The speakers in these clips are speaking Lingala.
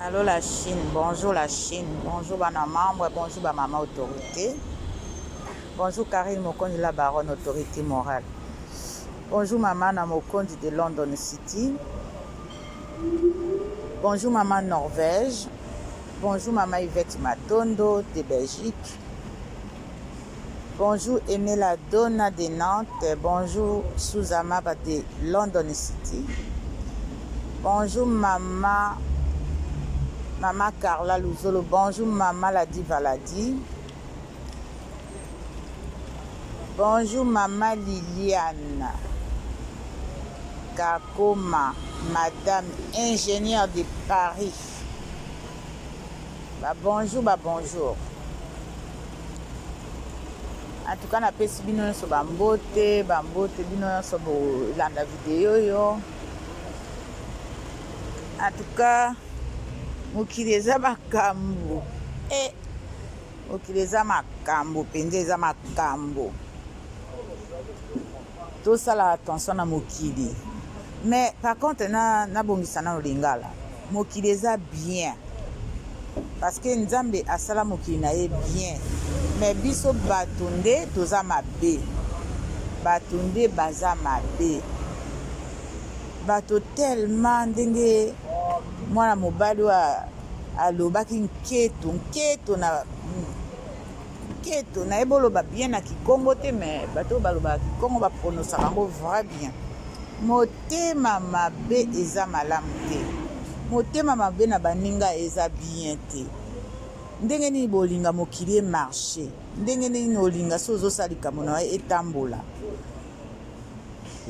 Allô la Chine, bonjour la Chine, bonjour bana membre, bonjour ba maman autorité, bonjour Karine Mokondi la baronne autorité morale, bonjour maman na Mokondi de London City, bonjour maman Norvège, bonjour maman Yvette Matondo de Belgique, bonjour Emela Donna de Nantes, bonjour Suzama de London City, bonjour maman Carla Luzolo, bonjour maman la diva Ladi, bonjour maman Liliane Kakoma, madame ingénieure de Paris, bonjour, bonjour. En tout cas, na pesi bino so bambote bino so bo landa vidéo yo. En tout cas, mokili eza makambo. Mokili eza makambo, penza eza makambo. Tosala attention na mokili. Mais par contre, na bongisa na lingala. Mokili eza bien. Parce que Nzambe asala mokili na ye bien. Mais biso batunde toza mabe. Batunde baza mabe. Bato tellement ndenge mwana mobali wa alobaki nketo na eboloba bien na Kikongo te, mais bato baloba Kikongo ba prononcer yango vrai bien. Motema mabe eza malamu te. Motema mabe na baninga eza bien te. Ndenge ni bolinga mokili marché, ndenge ni olinga sozo salika mona etambola.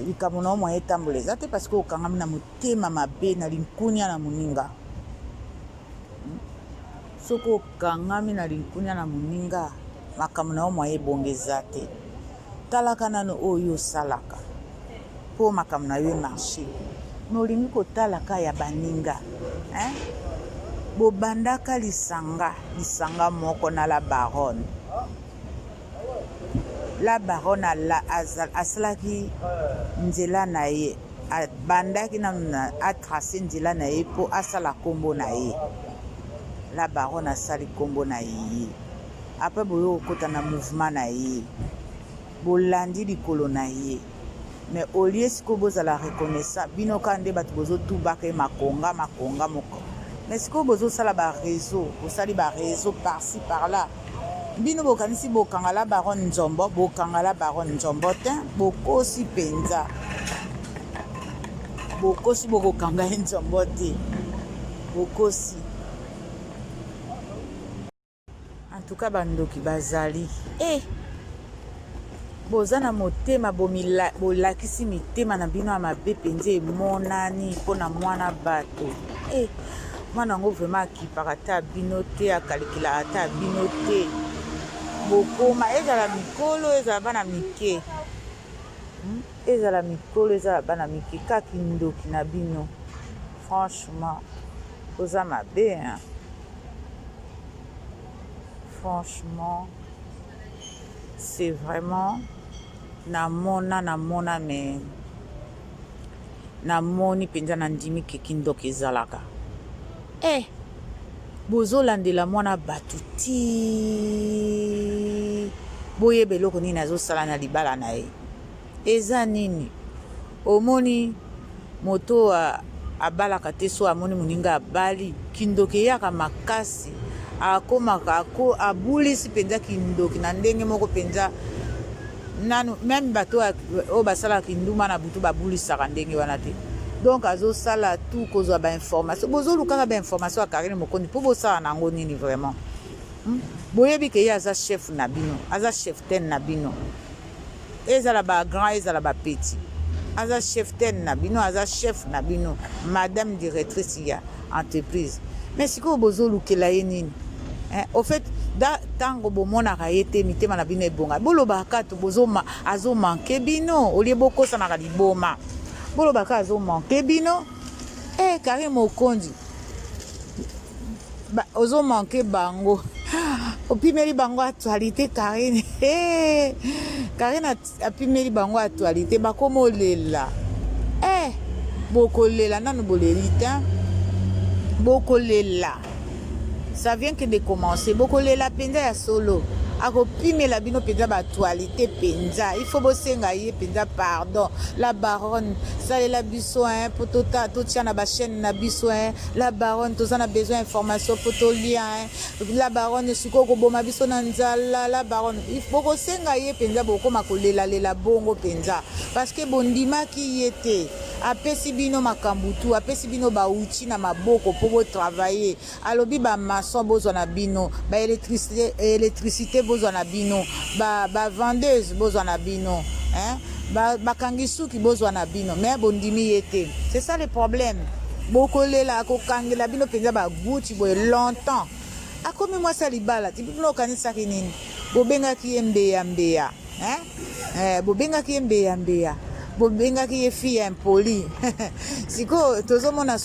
Likambo na mwa etambola eza te parce que okangami na motema mabe na linkunya na moninga. Soko okangami na linkunya na moninga, makambo na mwa ebongeza te. Talaka nano oyo salaka. Po makambo na yo marché. Nolingi kotalaka ya baninga. Bobandaka lisanga moko na la baronne. La baronne asalaki nzela na ye, bandaki na atracé nzela na ye po asala kombo na ye. La baronne asali kombo na ye. Après boyo okota na mouvement na ye. Bolandi likolo na ye. Mais au lieu siko bozala reconnaissant, bino kande bato bozo tubaka makonga moko. Mais siko bozo sala ba réseau, bosali ba réseau par-ci par-là. Bino bokanisi bokanga la baronne Nzombo, bokanga la baronne Nzombo te, bokosi penza. Bokosi bokanga Nzombo te. Bokosi. En tout cas bandoki bazali. Bozana motema bolakisi mitema na bino amabe penze emonani mpona mwana bato. Mwana ngo vraiment akipaka ata bino te, akalikila ata bino te. Bokoma ezala mikolo ezala bana mike. Ezala mikolo ezala bana mike kaki ndoki na bino. Franchement, oza mabe hein. Franchement, c'est vraiment namona mais namoni penza na ndimi keki ndoki ezalaka. Bozolandela mwana bato ti boyeba eloko nini azosala na libala na ye. Eza nini? Omoni moto abalaka te so amoni moninga abali kindoki yaka makasi akomaka abulisi penza kindoki na ndenge moko penza nanu même bato o basala kinduma na butu babulisaka ndenge wana te. Donc azosala tout kozwa ba information. Bozolukaka ba information ya Karine Mokondi po bosala nango nini vraiment. Boyebi ke ye aza chef na bino, aza chef ten na bino. Ezala ba grand, ezala ba petit. Aza chef ten na bino, aza chef na bino, madame directrice ya entreprise. Mais siko bozolukela ye nini? Au fait, da tango bomonaka ye te mitema na bino ebonga. Bolobaka to bozoma azomanke bino, olie bokosanaka liboma. Bolobaka azomanke bino. Karine Mokondi ozomanke bango. Opimeli bango actualité Karine. Karine apimeli bango actualité bakomolela. Bokolela nanu bolelita. bokolela. Ça vient que de commencer. Bokolela penza ya solo. Akopimela bino penza ba actualité penza. Il faut bosenga ye penza pardon. La baronne, ça est la biso hein pour tota tout tient na ba chaîne na biso hein. La baronne tous on a besoin d'information pour to lien hein. La baronne siko ko boma biso na nzala la baronne. Il faut bosenga ye penza boko makolela lela bongo penza parce que bondima ki yete. Apesi bino makambutu, apesi bino ba uchi na maboko pour bo travailler. Alobi ba maçon bozo na bino, ba électricité bozo na bino, ba vendeuse bozo na bino, hein? Ba kangisuki bozo na bino, mais bondimi yete. C'est ça le problème. Bokolela ko kangela bino penza ba guti boy longtemps. Akomi moi ça libala, ti bino kanisa kinini. Bobenga ki mbeya, hein? Bobenga ki mbeya. Bobenga ki ye fille impoli. Siko tozomona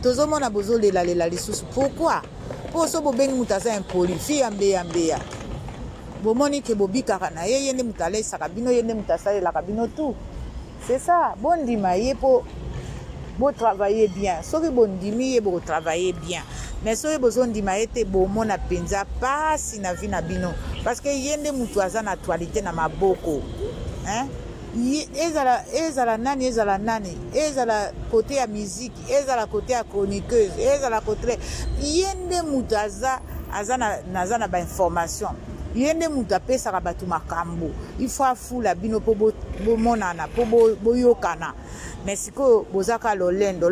tozomona bozolela lisusu. Pourquoi? Pour so bobengi mutaza impoli, fille mbeya. Bomoni ke bobikaka na ye yende mutale sakabino yende mutasale la kabino tout. C'est ça. Bondima ye po bo travailler bien. Soki bondimi ye bo travailler bien. Mais soki bozondima ete bomona penza pasi na vie na bino parce que yende mutaza na actualité na maboko. Hein? Ezala nani, ezala côté ya musique, ezala côté ya chroniqueuse, ezala côté yende mutaza azana ba information. Yende mutapesa ka batu makambo. Il faut afula bino po bomonana po boyokana. Mais siko bozaka lolendo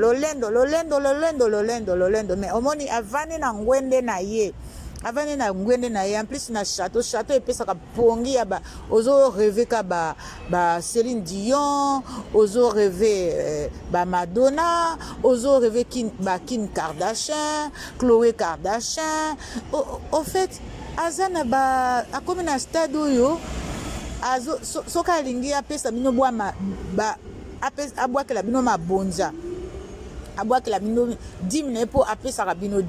mais omoni avane na ngwende na ye. Avant na ngwende na ye en plus na château epesa ka pongi ya ba ozo rêver ka ba Céline Dion, ozo rêver ba Madonna, ozo rêver Kim Kardashian, Khloé Kardashian. Au fait azana ba akomi na stade oyo azo soka lingi apesa bino bwa ba abwakela bino mabonza, abwakela bino dimne po apesa ka bino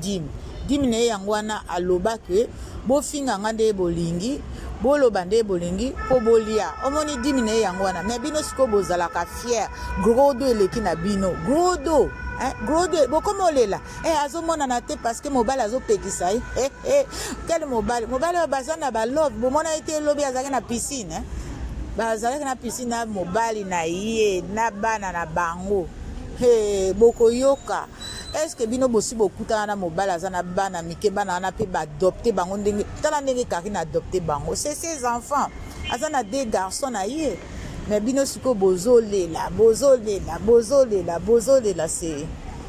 dimine yangwana aloba ke bofinga ngande bolingi boloba nde bolingi po bolia omoni dimine yangwana mais bino siko bozala ka fier gros do eleki na bino gros do bokomolela azomona na te parce que mobile azopekisa quel mobile bazana ba love bomona ete lobi azaki na piscine bazalaki na piscine na mobile na ye na bana na bango bokoyoka. Est-ce que bino bosi bokuta na mobile azana bana mike bana na pe ba adopter bango ndenge tala ndenge Karine adopter bango c'est ses enfants azana deux garçons na ye mais bino siko bozolela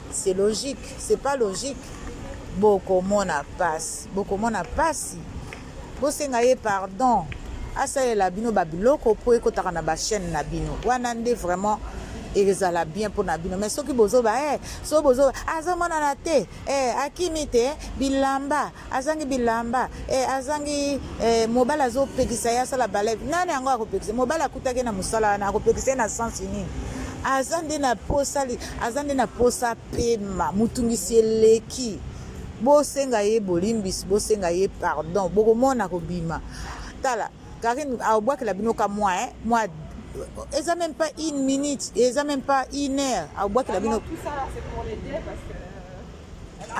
c'est logique, c'est pas logique. Bokomona passe bosenga ye pardon asalela bino babiloko po ekotaka na ba chaîne na bino wana nde vraiment ezala bien pour na bino mais soki bozoba so bozoba azomona na te akimi te bilamba azangi mobile azopekisa ya sala balève nani yango akopekisa mobile akutaki na musala na akopekisa na sens nini azande na posa pema mutungisi eleki bosenga ye bolimbisi bosenga ye pardon bokomona kobima tala Karine abwakela bino ka moi ils n'ont même pas une minute, ils n'ont même pas une heure. Tout ça là, c'est pour les deux parce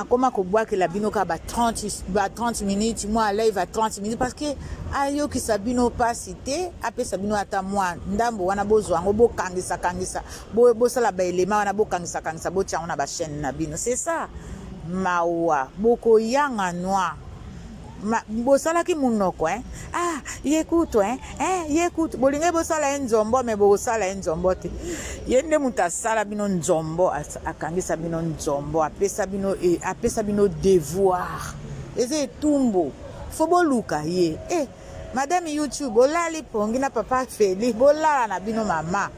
que. Comment qu'on boit que la bino ka 30 minutes, moi là il va 30 minutes parce que ayo ki sabino pas cité, après sabino ata moi ndambo wana bozwa ngo kangisa bo sala ba elema wana bo kangisa bo tia on a ba chaîne na bino. C'est ça. Mawa boko yanga noir. Bosala ki munoko yekuto yekuto bolinge bosala nzombo me bosala nzombo te yende mutasala bino nzombo akangisa bino nzombo apesa bino devoir eze tumbo fo boluka ye madame YouTube olali pongi na papa Feli bolala na bino mama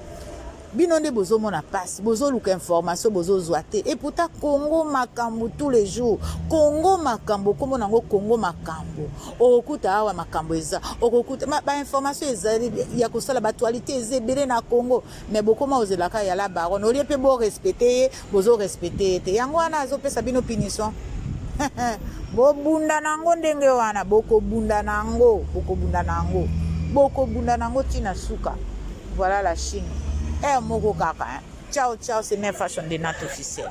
bino nde bozomona passe bozoluka information bozozwa te et pourtant Congo makambo tous les jours Congo makambo komo nango Congo makambo okuta awa makambo eza okuta ba information ezali ya kosala ba actualité ezebele na Congo mais bokoma ozelaka ya la baronne olie pe bo respecter bozo respecter te yango wana azopesa bino punition bobunda nango ndenge wana bokobunda nango tina suka. Voilà la Chine. Moko kaka. Ciao, c'est mes fashion de notre officiel.